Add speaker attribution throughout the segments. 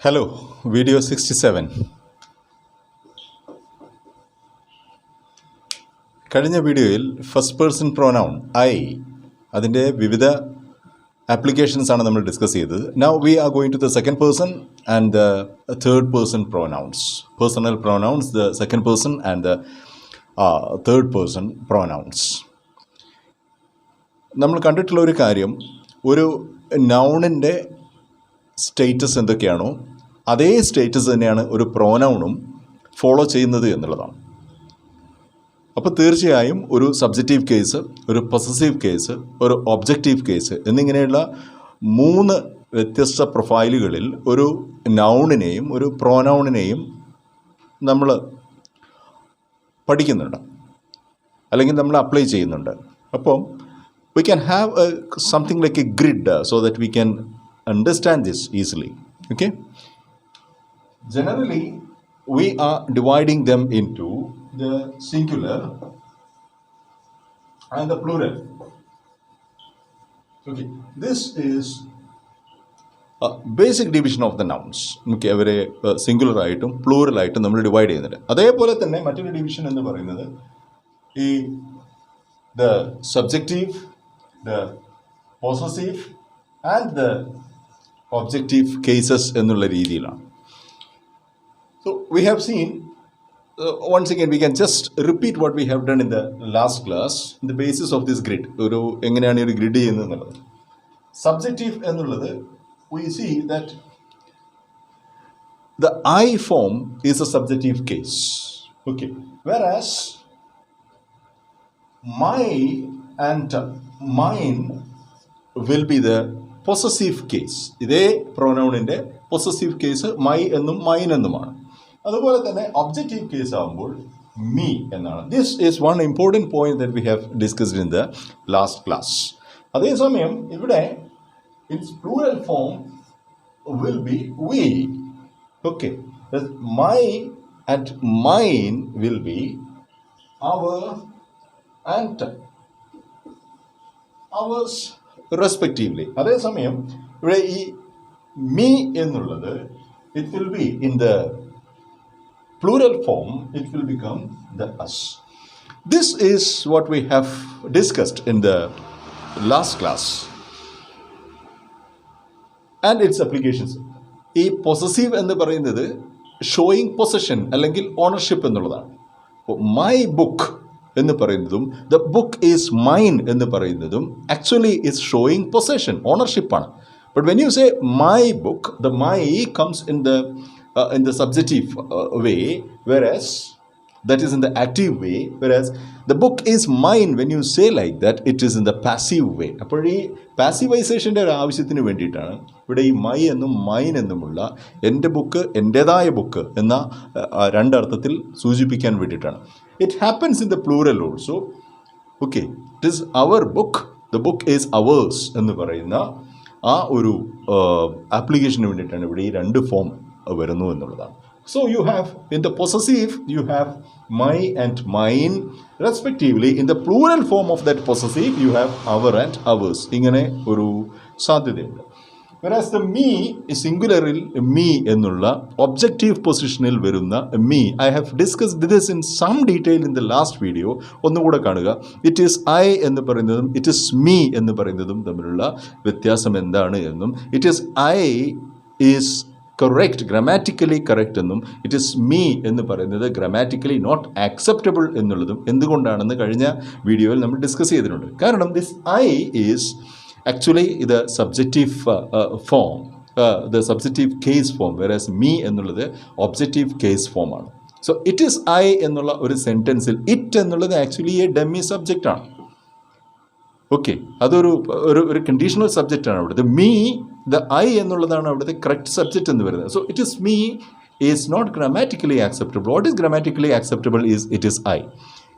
Speaker 1: Hello, video 67. കഴിഞ്ഞ വീഡിയോയിൽ first person pronoun I അതിൻ്റെ വിവിധ ആപ്ലിക്കേഷൻസ് ആണ് നമ്മൾ ഡിസ്കസ് ചെയ്തത്. Now we are going to the second person and the third person pronouns. Personal pronouns, the second person and the third person pronouns. നമ്മൾ കണ്ടിട്ടുള്ള ഒരു കാര്യം, ഒരു നൗണിൻ്റെ സ്റ്റേറ്റസ് എന്തൊക്കെയാണോ അതേ സ്റ്റേറ്റസ് തന്നെയാണ് ഒരു പ്രോനൗണും ഫോളോ ചെയ്യുന്നത് എന്നുള്ളതാണ്. അപ്പോൾ തീർച്ചയായും ഒരു സബ്ജക്റ്റീവ് കേസ്, ഒരു പൊസസീവ് കേസ്, ഒരു ഒബ്ജക്റ്റീവ് കേസ് എന്നിങ്ങനെയുള്ള 3 വ്യത്യസ്ത പ്രൊഫൈലുകളിൽ ഒരു നൗണിനെയും ഒരു പ്രോനൗണിനെയും നമ്മൾ പഠിക്കുന്നുണ്ട്, അല്ലെങ്കിൽ നമ്മൾ അപ്ലൈ ചെയ്യുന്നുണ്ട്. അപ്പം we can have something like a grid so that we can understand this easily. Okay, generally we are dividing them into the singular and the plural. Okay, this is a basic division of the nouns. Okay, അവരെ singular ആയിട്ടും plural ആയിട്ടും നമ്മൾ divide ചെയ്യുന്നുണ്ട്. അതേപോലെ തന്നെ മറ്റൊരു division എന്ന് പറയുന്നത് ഈ the subjective, the possessive and the objective cases എന്നുള്ള രീതിയിലാണ്. So we have seen, once again we can just repeat what we have done in the last class, the basis of this grid. ഒരു എങ്ങനെയാണ് ഈ ഒരു grid ചെയ്യുന്നത് എന്നുള്ളത്. Subjective എന്നുള്ളത് we see that the I form is a subjective case. Okay, whereas my and mine will be the possessive case. ഇതേ പ്രൊനൗണിൻ്റെ possessive case my എന്നും മൈൻ എന്നുമാണ്. അതുപോലെ തന്നെ ഒബ്ജക്റ്റീവ് കേസ് ആകുമ്പോൾ മീ എന്നാണ്. This is one important point that we have discussed in the last class. അതേസമയം ഇവിടെ it's plural form will be we. Okay, my and mine will be our and ours respectively. അതേസമയം ഇവിടെ ഈ me എന്നുള്ളത് it will be in the plural form, it will become the us. This is what we have discussed in the last class and its applications. ഈ possessive എന്ന് പറയുന്നത് showing possession അല്ലെങ്കിൽ ownership എന്നുള്ളതാണ്. My book എന്ന് പറയുന്നതും the book is mine എന്ന് പറയുന്നതും actually is showing possession, ഓണർഷിപ്പാണ്. But when you say my book, the my comes in the subjective way, whereas that is in the active way, whereas the book is mine when you say like that, it is in the passive way. അപ്പോൾ ഈ പാസിവൈസേഷൻ്റെ ഒരു ആവശ്യത്തിന് വേണ്ടിയിട്ടാണ് ഇവിടെ ഈ my എന്നും mine എന്നുമുള്ള എൻ്റെ ബുക്ക്, എൻ്റേതായ ബുക്ക് എന്ന രണ്ടർത്ഥത്തിൽ സൂചിപ്പിക്കാൻ വേണ്ടിയിട്ടാണ്. It happens in the plural also. Okay, it is our book, the book is ours എന്ന് പറയുന്ന ആ ഒരു ആപ്ലിക്കേഷന് വേണ്ടിയിട്ടാണ് ഇവിടെ ഈ 2 ഫോം വരുന്നു എന്നുള്ളതാണ്. So you have in the possessive you have my and mine respectively. In the plural form of that possessive you have our and ours. ഇങ്ങനെ ഒരു സാധ്യതയുണ്ട്. whereas the me സിംഗുലറിൽ മീ എന്നുള്ള ഒബ്ജക്റ്റീവ് പൊസിഷനിൽ വരുന്ന me, I have discussed this in some detail in the last video. ഒന്നുകൂടെ കാണുക. It is I എന്ന് പറയുന്നതും ഇറ്റ് ഈസ് മീ എന്ന് പറയുന്നതും തമ്മിലുള്ള വ്യത്യാസം എന്താണ് എന്നും, it is I is correct, grammatically correct എന്നും, ഇറ്റ് ഈസ് മീ എന്ന് പറയുന്നത് ഗ്രാമാറ്റിക്കലി നോട്ട് ആക്സെപ്റ്റബിൾ എന്നുള്ളതും എന്തുകൊണ്ടാണെന്ന് കഴിഞ്ഞ വീഡിയോയിൽ നമ്മൾ ഡിസ്കസ് ചെയ്തിട്ടുണ്ട്. കാരണം this I is actually the subjective form, the subjective case form, whereas me എന്നുള്ളത് ഒബ്ജക്റ്റീവ് കേസ് ഫോമാണ്. സോ ഇറ്റ് ഈസ് ഐ എന്നുള്ള ഒരു സെൻറ്റൻസിൽ ഇറ്റ് എന്നുള്ളത് ആക്ച്വലി എ ഡമ്മി സബ്ജക്റ്റാണ്. ഓക്കെ, അതൊരു ഒരു കണ്ടീഷണൽ സബ്ജക്റ്റാണ് അവിടുത്തെ. മീ, ദ ഐ എന്നുള്ളതാണ് അവിടുത്തെ കറക്റ്റ് സബ്ജക്റ്റ് എന്ന് പറയുന്നത്. So it is me is not grammatically acceptable. What is grammatically acceptable is it is I.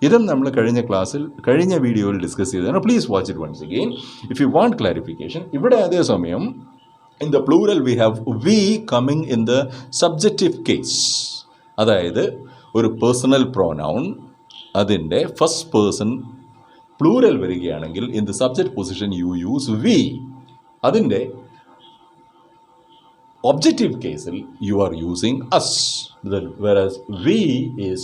Speaker 1: ഇതും നമ്മൾ കഴിഞ്ഞ വീഡിയോയിൽ ഡിസ്കസ് ചെയ്തതാണ്. Please watch it once again if you want clarification. ഇവിടെ അതേസമയം in the plural we have we coming in the subjective case. അതായത് ഒരു personal pronoun അതിൻ്റെ ഫസ്റ്റ് പേഴ്സൺ പ്ലൂറൽ വരികയാണെങ്കിൽ in the subject position you use we. അതിൻ്റെ objective case, you are using us, whereas we is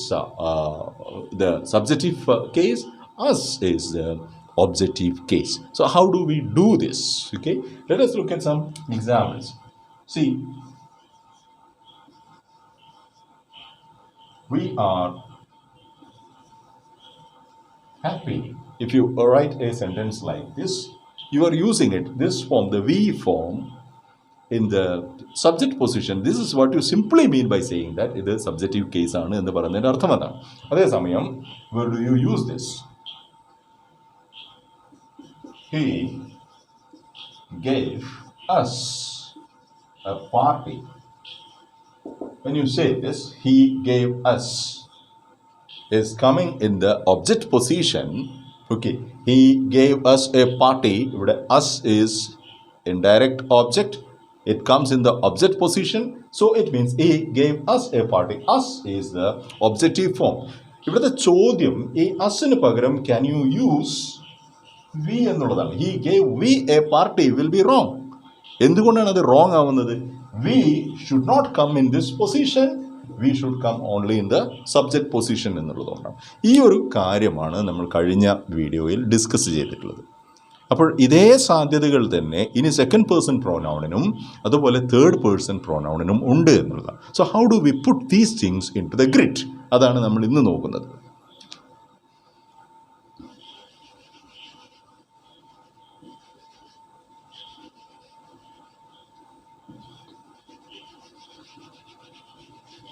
Speaker 1: the subjective case, us is the objective case. So how do we do this? Okay, let us look at some examples. See, we are happy. If you write a sentence like this, you are using it, this form, the we form, in the subject position. This is what you simply mean by saying that ഇത് subjective case ആണ് എന്ന് പറയുന്നതിൻ്റെ അർത്ഥം അതാണ്. അതേസമയം where do you use this? He gave us a party. When you say this, he gave us is coming in the object position. Okay, he gave us a party. Us is indirect object. It comes in the object position, so it means he gave us a party. Us is the objective form. ഇവിടുത്തെ ചോദ്യം ഈ അസിന് പകരം can you use we എന്നുള്ളതാണ്. He gave we a party will be wrong. എന്തുകൊണ്ടാണ് അത് wrong ആവുന്നത്? We should not come in this position. We should come only in the subject position എന്നുള്ളതുകൊണ്ടാണ്. ഈ ഒരു കാര്യമാണ് നമ്മൾ കഴിഞ്ഞ വീഡിയോയിൽ ഡിസ്കസ് ചെയ്തിട്ടുള്ളത്. അപ്പോൾ ഇതേ സാധ്യതകൾ തന്നെ ഇനി സെക്കൻഡ് പേഴ്സൺ പ്രോനൗണിനും അതുപോലെ തേർഡ് പേഴ്സൺ പ്രോനൗണിനും ഉണ്ട് എന്നുള്ളതാണ്. So how do we put these things in to the grid? അതാണ് നമ്മൾ ഇന്ന് നോക്കുന്നത്.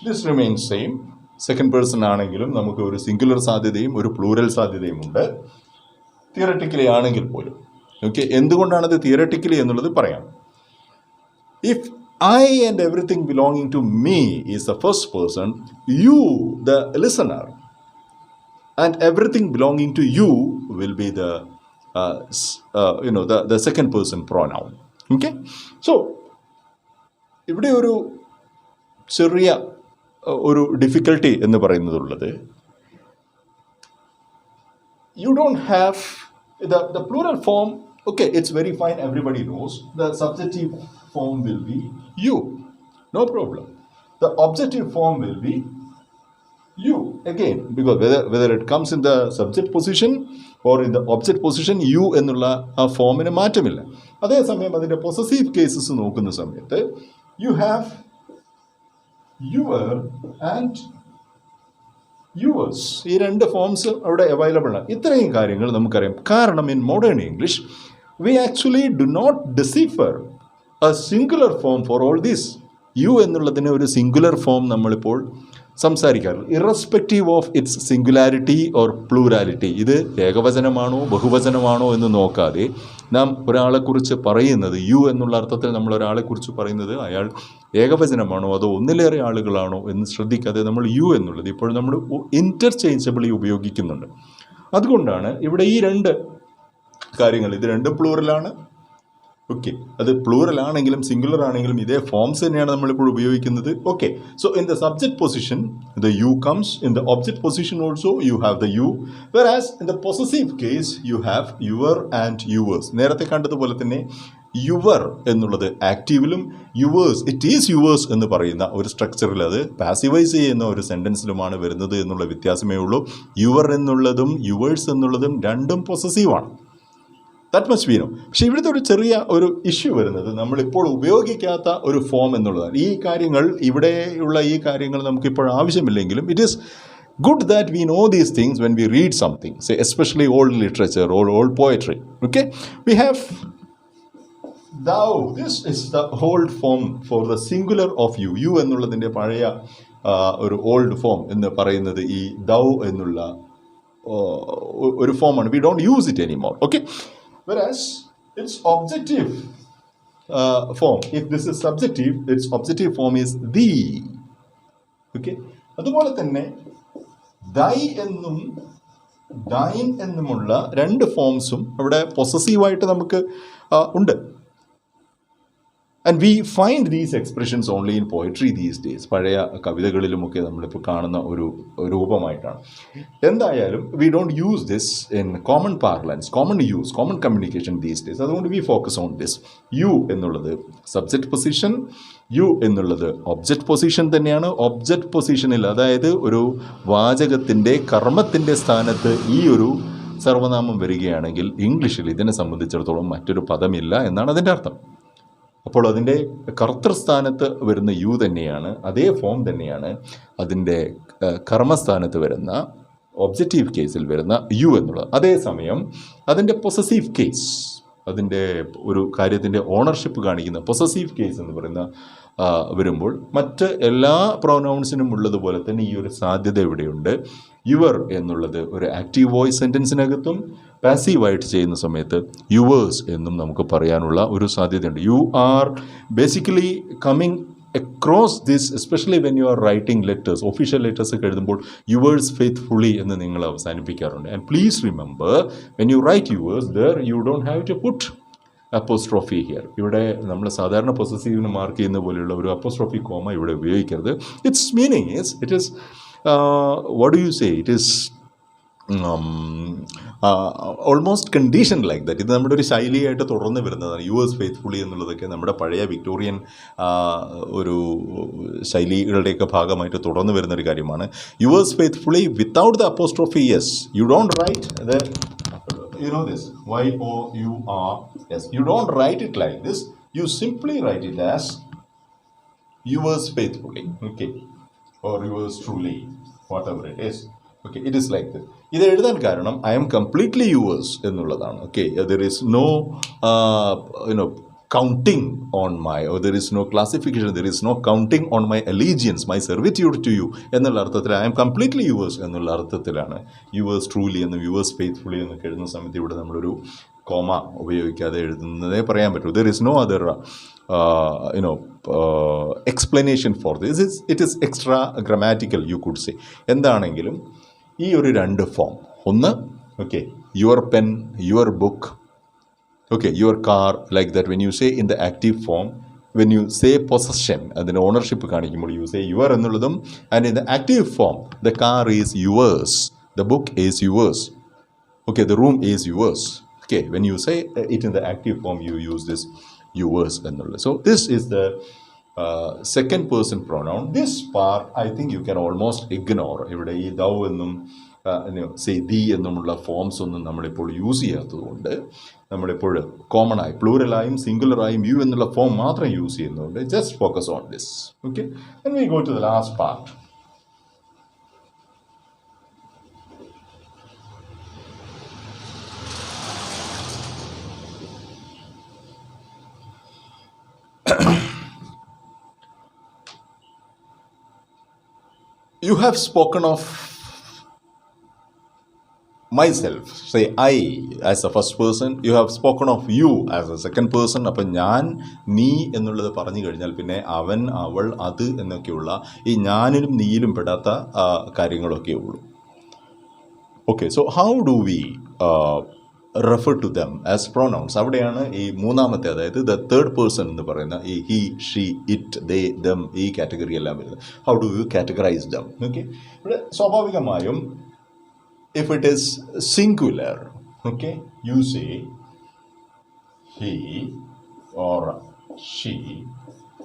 Speaker 1: This remains same. Second person ആണെങ്കിലും നമുക്ക് ഒരു സിംഗുലർ സാധ്യതയും ഒരു പ്ലൂറൽ സാധ്യതയും ഉണ്ട്, തിയററ്റിക്കലി ആണെങ്കിൽ പോലും. ഓക്കെ, എന്തുകൊണ്ടാണത് തിയററ്റിക്കലി എന്നുള്ളത് പറയാം. If I and everything belonging to me is the first person, you the listener and everything belonging to you will be the second person pronoun. Okay, so ഇവിടെ ഒരു ചെറിയ ഒരു ഡിഫിക്കൽട്ടി എന്ന് പറയുന്നതുള്ളത്, you don't have the plural form. Okay, it's very fine, everybody knows the subjective form will be you, no problem. The objective form will be you again, because whether it comes in the subject position or in the object position, you എന്നുള്ള ആ ഫോമിന് മാറ്റമില്ല. അതേസമയം അതിൻ്റെ possessive cases നോക്കുന്ന സമയത്ത് you have your and yours, ഈ രണ്ട് forms അവിടെ അവൈലബിൾ ആണ്. ഇത്രയും കാര്യങ്ങൾ നമുക്കറിയാം. കാരണം in modern English we actually do not decipher a singular form for all these. You എന്നുള്ളതിന് ഒരു സിംഗുലർ ഫോം നമ്മളിപ്പോൾ സംസാരിക്കാറില്ല, irrespective of its singularity or plurality. ഇത് ഏകവചനമാണോ ബഹുവചനമാണോ എന്ന് നോക്കാതെ നാം ഒരാളെക്കുറിച്ച് പറയുന്നത്, യു എന്നുള്ള അർത്ഥത്തിൽ നമ്മൾ ഒരാളെക്കുറിച്ച് പറയുന്നത് അയാൾ ഏകവചനമാണോ അതോ ഒന്നിലേറെ ആളുകളാണോ എന്ന് ശ്രദ്ധിക്കാതെ നമ്മൾ യു എന്നുള്ളത് ഇപ്പോൾ നമ്മൾ ഇൻ്റർചേഞ്ചബിളി ഉപയോഗിക്കുന്നുണ്ട്. അതുകൊണ്ടാണ് ഇവിടെ ഈ രണ്ട് കാര്യങ്ങൾ, ഇത് രണ്ടും പ്ലൂറലാണ്. ഓക്കെ, അത് പ്ലൂറൽ ആണെങ്കിലും സിംഗുലർ ആണെങ്കിലും ഇതേ ഫോംസ് തന്നെയാണ് നമ്മളിപ്പോൾ ഉപയോഗിക്കുന്നത്. Okay, so in the subject position the you comes, in the object position also you have the you, whereas in the possessive case you have your and yours. നേരത്തെ കണ്ടതുപോലെ തന്നെ your എന്നുള്ളത് ആക്റ്റീവിലും യുവേഴ്സ് ഇറ്റ് ഈസ് യുവേഴ്സ് എന്ന് പറയുന്ന ഒരു സ്ട്രക്ചറിൽ അത് പാസിവൈസ് ചെയ്യുന്ന ഒരു സെൻറ്റൻസിലുമാണ് വരുന്നത് എന്നുള്ള വ്യത്യാസമേ ഉള്ളൂ. യുവർ എന്നുള്ളതും യുവേഴ്സ് എന്നുള്ളതും രണ്ടും പൊസസീവാണ്. That must be know. പക്ഷേ ഇവിടുത്തെ ഒരു ചെറിയ ഒരു ഇഷ്യൂ വരുന്നത് നമ്മളിപ്പോൾ ഉപയോഗിക്കാത്ത ഒരു ഫോം എന്നുള്ളതാണ്. ഈ കാര്യങ്ങൾ, ഇവിടെയുള്ള ഈ കാര്യങ്ങൾ നമുക്കിപ്പോൾ ആവശ്യമില്ലെങ്കിലും it is good that we know these things when we read something, say especially old literature or old poetry. Okay, we have thou. This is the old form for the singular of you. You എന്നുള്ളതിൻ്റെ പഴയ ഒരു old form എന്ന് പറയുന്നത് ഈ thou എന്നുള്ള ഒരു ഫോമാണ്. We don't use it anymore. Okay, whereas its objective form, if this is subjective, its objective form is thee. Okay, അതുപോലെ തന്നെ ദൈ എന്നും ദൈൻ എന്നുമുള്ള രണ്ട് ഫോംസും അവിടെ പൊസസീവായിട്ട് നമുക്ക് ഉണ്ട്. And we find these expressions only in poetry these days. പഴയ കവിതകളിലുമൊക്കെ നമ്മളിപ്പോൾ കാണുന്ന ഒരു രൂപമായിട്ടാണ്. എന്തായാലും we don't use this in common parlance, common communication these days. അതുകൊണ്ട് we focus on this. You എന്നുള്ളത് സബ്ജക്റ്റ് പൊസിഷൻ, യു എന്നുള്ളത് ഒബ്ജക്റ്റ് പൊസിഷൻ തന്നെയാണ്. ഒബ്ജക്റ്റ് പൊസിഷനിൽ, അതായത് ഒരു വാചകത്തിൻ്റെ കർമ്മത്തിൻ്റെ സ്ഥാനത്ത് ഈ ഒരു സർവനാമം വരികയാണെങ്കിൽ ഇംഗ്ലീഷിൽ ഇതിനെ സംബന്ധിച്ചിടത്തോളം മറ്റൊരു പദമില്ല എന്നാണ് അതിൻ്റെ അർത്ഥം. അപ്പോൾ അതിൻ്റെ കർത്തൃസ്ഥാനത്ത് വരുന്ന യു തന്നെയാണ്, അതേ ഫോം തന്നെയാണ് അതിൻ്റെ കർമ്മസ്ഥാനത്ത് വരുന്ന ഒബ്ജക്റ്റീവ് കേസിൽ വരുന്ന യു എന്നുള്ളത്. അതേസമയം അതിൻ്റെ പൊസസീവ് കേസ്, അതിൻ്റെ ഒരു കാര്യത്തിൻ്റെ ഓണർഷിപ്പ് കാണിക്കുന്ന പൊസസീവ് കേസ് എന്ന് പറയുന്ന വരുമ്പോൾ മറ്റ് എല്ലാ പ്രൊനൗൺസിനും ഉള്ളതുപോലെ തന്നെ ഈ ഒരു സാധ്യത ഇവിടെയുണ്ട്. യുവർ എന്നുള്ളത് ഒരു ആക്റ്റീവ് വോയിസ് സെൻറ്റൻസിനകത്തും പാസീവായിട്ട് ചെയ്യുന്ന സമയത്ത് യുവേഴ്സ് എന്നും നമുക്ക് പറയാനുള്ള ഒരു സാധ്യതയുണ്ട്. You are basically coming across this, especially when you are writing letters, official letters ഒക്കെ എഴുതുമ്പോൾ യുവേഴ്സ് ഫെയ്ത്ത്ഫുള്ളി എന്ന് നിങ്ങൾ അവസാനിപ്പിക്കാറുണ്ട്. And please remember, when you write yours there you don't have to put apostrophe here. ഇവിടെ നമ്മൾ സാധാരണ പൊസസീവിന് mark ചെയ്യുന്ന പോലെയുള്ള ഒരു അപ്പോസ്ട്രോഫി കോമ ഇവിടെ ഉപയോഗിക്കരുത്. It's meaning is, it is what do you say, it is almost condition like that. ഇത് നമ്മുടെ ഒരു ശൈലിയായിട്ട് തുടർന്ന് വരുന്നതാണ്. യുവേഴ്സ് ഫെയ്ത്ത്ഫുള്ളി എന്നുള്ളതൊക്കെ നമ്മുടെ പഴയ വിക്ടോറിയൻ ഒരു ശൈലികളുടെയൊക്കെ ഭാഗമായിട്ട് തുടർന്ന് വരുന്നൊരു കാര്യമാണ്. Yours faithfully without the apostrophe yes, you don't write the, you know this, YOURS, you don't write it like this, you simply write it as yours faithfully, okay, or yours truly, whatever it is, okay, it is like this. ഇത് എഴുതാൻ കാരണം I am completely yours എന്നുള്ളതാണ്. Okay, there is no counting on my, or there is no classification, there is no counting on my allegiance, my servitude to you എന്നുള്ള അർത്ഥത്തിൽ I am completely yours എന്നുള്ള അർത്ഥത്തിലാണ് yours truly എന്നും yours faithfully എന്നൊക്കെ എഴുതുന്ന സമയത്ത് ഇവിടെ നമ്മളൊരു കോമ ഉപയോഗിക്കാതെ എഴുതുന്നതേ പറയാൻ പറ്റൂ. There is no other explanation for this. It is extra grammatical, you could say. എന്താണെങ്കിലും ഈ ഒരു രണ്ട് ഫോം, ഒന്ന് okay your pen, your book, okay, your car, like that. When you say in the active form, when you say possession, അതിന് ownership കാണിക്കുമ്പോൾ you say your എന്നുള്ളതും, and in the active form the car is yours, the book is yours, okay, the room is yours. Okay, when you say it in the active form you use this yours എന്നുള്ളത്. So this is the second person pronoun. This part I think you can almost ignore. ഇവിടെ ഈ thou എന്നും say the എന്നുമുള്ള forms ഒന്നും നമ്മളിപ്പോൾ use ചെയ്യാത്തതുകൊണ്ട്, നമ്മളിപ്പോൾ common ആയി പ്ലൂറലായും സിംഗുലറായും യു എന്നുള്ള ഫോം മാത്രം യൂസ് ചെയ്യുന്നതുകൊണ്ട് just focus on this. Okay, and we go to the last part. You have spoken of myself, say I as a first person, you have spoken of you as a second person. അപ്പം ഞാൻ, നീ എന്നുള്ളത് പറഞ്ഞു കഴിഞ്ഞാൽ പിന്നെ അവൻ, അവൾ, അത് എന്നൊക്കെയുള്ള ഈ ഞാനിലും നീയിലും പെടാത്ത കാര്യങ്ങളൊക്കെ ഉള്ളൂ. Okay, so how do we refer to them as pronouns? അവിടെയാണ് ഈ മൂന്നാമത്തെ, അതായത് ദ തേർഡ് പേഴ്സൺ എന്ന് പറയുന്ന ഈ he, she, it, they, them, ഈ കാറ്റഗറി എല്ലാം വരുന്നത്. How do you categorise them? Okay, ഇവിടെ സ്വാഭാവികമായും if it is singular, okay, you say he or she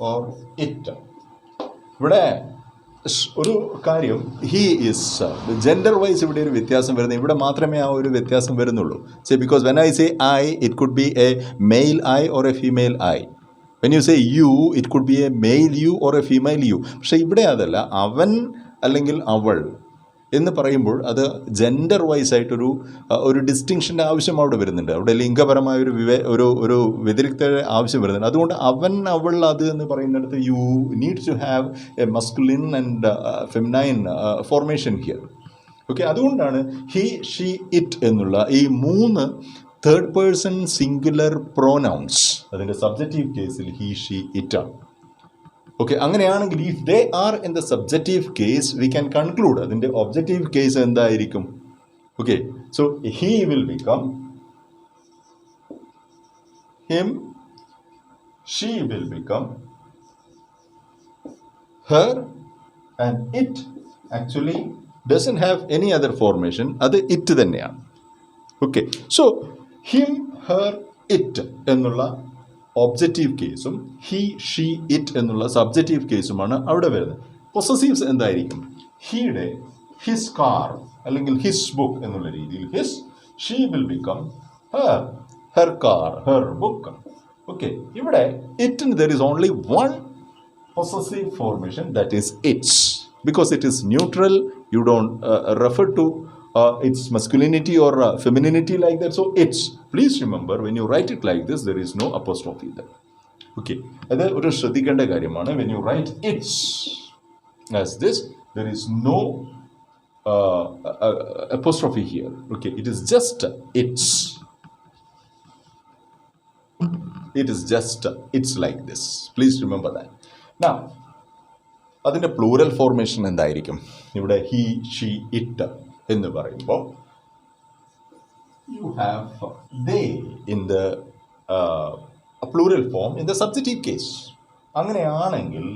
Speaker 1: or it. ഇവിടെ ഒരു കാര്യം, ഹി ഈസ് ജെൻഡർ വൈസ് ഇവിടെ ഒരു വ്യത്യാസം വരുന്നത്, ഇവിടെ മാത്രമേ ആ ഒരു വ്യത്യാസം വരുന്നുള്ളൂ. Say because when I say I, it could be a male I or a female I. When you say you, it could be a male you or a female you. പക്ഷേ ഇവിടെ അതല്ല, അവൻ അല്ലെങ്കിൽ അവൾ എന്ന് പറയുമ്പോൾ അത് ജെൻഡർ വൈസ് ആയിട്ടൊരു ഡിസ്റ്റിങ്ഷൻ്റെ ആവശ്യം അവിടെ വരുന്നുണ്ട്. അവിടെ ലിംഗപരമായ ഒരു വ്യതിരിക്ത ആവശ്യം വരുന്നുണ്ട്. അതുകൊണ്ട് അവൻ, അവൾ, അത് എന്ന് പറയുന്നിടത്ത് you need to have a masculine and feminine formation here. Okay, അതുകൊണ്ടാണ് ഹി, ഷീ, ഇറ്റ് എന്നുള്ള ഈ മൂന്ന് തേർഡ് പേഴ്സൺ സിംഗുലർ പ്രോനൗൺസ് അതിൻ്റെ സബ്ജക്റ്റീവ് കേസിൽ ഹി, ഷീ, ഇറ്റ് ആണ്. ഓക്കെ, അങ്ങനെയാണെങ്കിൽ if they are in the subjective case we can conclude അതിൻ്റെ objective case എന്തായിരിക്കും? Okay, so he will become him, she will become her, and it actually doesn't have any other formation. അത് it തന്നെയാണ്. Okay, so him, her, it എന്നുള്ള objective കേസും he, she, it എന്നുള്ള subjective കേസുമാണ് അവിടെ വരുന്നത്. Possessives എന്തായിരിക്കും? ഹീയുടെ ഹിസ് കാർ അല്ലെങ്കിൽ ഹിസ് ബുക്ക് എന്നുള്ള രീതിയിൽ his, she will become her, her car, her book. Okay, ഇവിടെ ഇറ്റിന് there is only one possessive formation, that is its, because it is neutral. You don't refer to its masculinity or femininity like that. So its, please remember, when you write it like this, there is no apostrophe there. Okay, അത് ഒരു ശ്രദ്ധിക്കേണ്ട കാര്യമാണ്. When you write its as this, there is no apostrophe here. Okay, it is just its. It is just it's like this. Please remember that. Now, അതിൻ്റെ plural formation എന്തായിരിക്കും? ഇവിടെ he, she, it എന്ന് പറയുമ്പോൾ you have they in the plural form in the subjective case. അങ്ങനെയാണെങ്കിൽ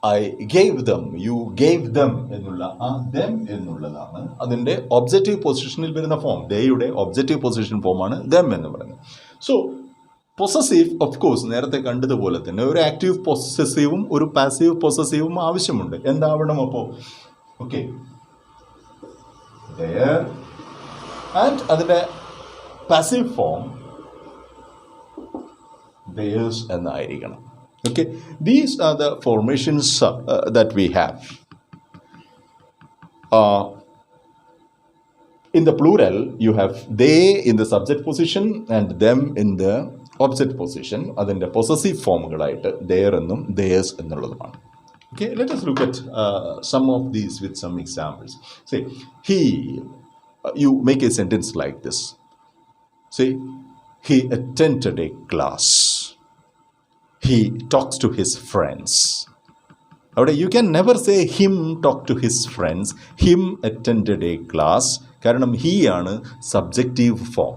Speaker 1: I gave them, you gave them എന്നുള്ള ആ ദം എന്നുള്ളതാണ് അതിൻ്റെ ഒബ്ജക്റ്റീവ് പൊസിഷനിൽ വരുന്ന ഫോം. ദേയുടെ ഒബ്ജക്റ്റീവ് പൊസിഷൻ ഫോമാണ് ദം എന്ന് പറയുന്നത്. സോ പൊസസീവ് ഓഫ് കോഴ്സ് നേരത്തെ കണ്ടതുപോലെ തന്നെ ഒരു ആക്റ്റീവ് പൊസസീവും ഒരു പാസീവ് പൊസസീവും ആവശ്യമുണ്ട്. എന്താവണം അപ്പോൾ? ഓക്കെ, ആൻഡ് അതിൻ്റെ പാസീവ് ഫോം theirs എന്നായിരിക്കണം. Okay, these are the formations that we have. In the plural, you have they in the subject position and them in the object position. അതിൻ്റെ possessive ഫോമുകളായിട്ട് their എന്നും theirs എന്നുള്ളതുമാണ്. Okay, let us look at some of these with some examples. Say, he, you make a sentence like this. Say, he attended a class. He talks to his friends. അവിടെ you can never say him talk to his friends. Him attended a class. കാരണം he ആണ് subjective form.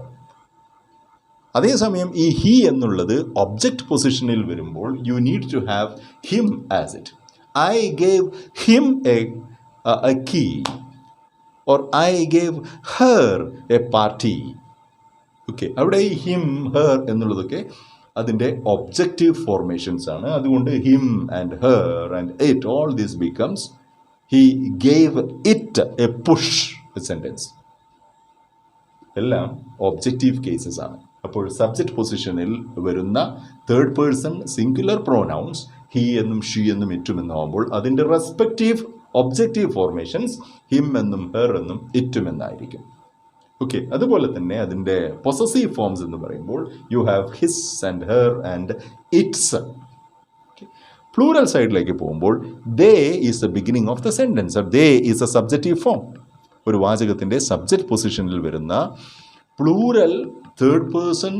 Speaker 1: അതേസമയം ഈ he എന്നുള്ളത് object പൊസിഷനിൽ വരുമ്പോൾ you need to have him as it. I gave him a key or I gave her a party. Okay, അവിടെ ഈ him, her എന്നുള്ളതൊക്കെ അതിൻ്റെ ഒബ്ജക്റ്റീവ് ഫോർമേഷൻസ് ആണ്. അതുകൊണ്ട് him and her and it, all this becomes he gave it A push sentence. എല്ലാം objective cases ആണ്. അപ്പോൾ subject പൊസിഷനിൽ വരുന്ന third person singular pronouns he എന്നും ഷീ എന്നും ഇറ്റും എന്നാകുമ്പോൾ അതിൻ്റെ റെസ്പെക്റ്റീവ് ഒബ്ജക്റ്റീവ് ഫോർമേഷൻസ് ഹിം എന്നും ഹെർ എന്നും ഇറ്റും എന്നായിരിക്കും. ഓക്കെ, അതുപോലെ തന്നെ അതിൻ്റെ പൊസസീവ് ഫോംസ് എന്ന് പറയുമ്പോൾ you have his and her and its. Plural സൈഡിലേക്ക് പോകുമ്പോൾ they is the beginning of the sentence. They is a subjective form. ഒരു വാചകത്തിൻ്റെ സബ്ജക്റ്റ് പൊസിഷനിൽ വരുന്ന പ്ലൂറൽ തേർഡ് പേഴ്സൺ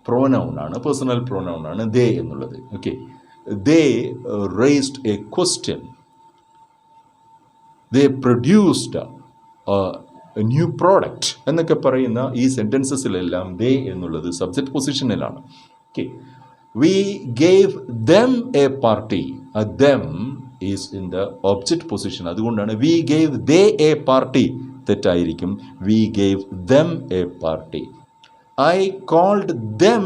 Speaker 1: പ്രോനൗൺ ആണ്, പേഴ്സണൽ പ്രോനൗൺ ആണ് ദേ എന്നുള്ളത്. Okay, they raised a question, they produced a new product എന്നൊക്കെ പറയുന്ന ഈ സെൻറ്റൻസസിലെല്ലാം ദേ എന്നുള്ളത് സബ്ജക്റ്റ് പൊസിഷനിലാണ്. Okay, we gave them a party. Them is in the object position. അതുകൊണ്ടാണ് we gave they a party തെറ്റായിരിക്കും. We gave them a party. I called them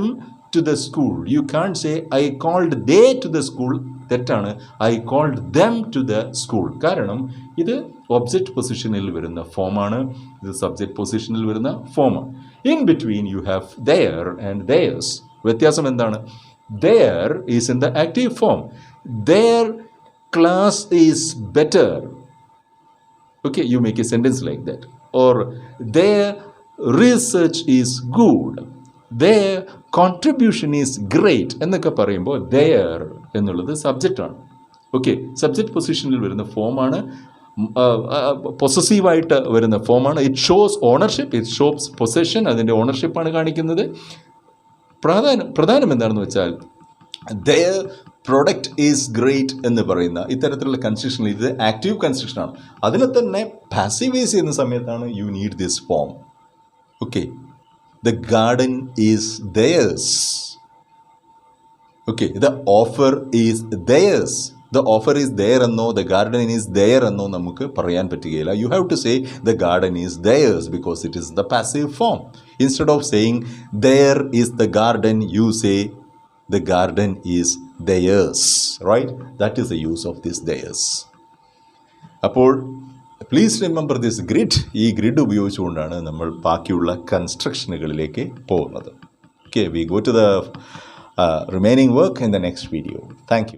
Speaker 1: to the school. You can say I called they to the school. തെറ്റാണ്. I called them to the school. കാരണം ഇത് object പൊസിഷനിൽ വരുന്ന ഫോമാണ്, ഇത് subject പൊസിഷനിൽ വരുന്ന ഫോമാണ്. In between you have their and theirs. വ്യത്യാസം എന്താണ്? Their is in the active form. Their class is better. Okay, you make a sentence like that. Or their research is good. Their contribution is great. എന്നൊക്കെ പറയുമ്പോൾ their എന്നുള്ളത് subject ആണ്. Okay, subject പൊസിഷനിൽ വരുന്ന ഫോമാണ്, പൊസസീവായിട്ട് വരുന്ന ഫോമാണ്. It shows ownership, it shows possession. അതിൻ്റെ ഓണർഷിപ്പാണ് കാണിക്കുന്നത്. പ്രധാനം എന്താണെന്ന് വെച്ചാൽ their പ്രൊഡക്റ്റ് ഈസ് ഗ്രേറ്റ് എന്ന് പറയുന്ന ഇത്തരത്തിലുള്ള കൺസ്ട്രക്ഷൻ, ഇത് ആക്റ്റീവ് കൺസ്ട്രക്ഷനാണ്. അതിനെ തന്നെ പാസീവൈസ് ചെയ്യുന്ന സമയത്താണ് you need this form. Okay, the garden is theirs. Okay, the offer is theirs. The offer is their എന്നോ ദ ഗാർഡൻ ഈസ് ദെയർ എന്നോ നമുക്ക് പറയാൻ പറ്റുകയില്ല. You have to say the garden is theirs because it is the passive form. Instead of saying their is the garden, you say the garden is theirs. Right, that is the use of this theirs. അപ്പോൾ please remember this grid. ഈ grid ഉപയോഗിച്ചുകൊണ്ടാണ് നമ്മൾ ബാക്കിയുള്ള കൺസ്ട്രക്ഷനുകളിലേക്ക് പോകുന്നത്. Okay, we go to the remaining work in the next video. Thank you.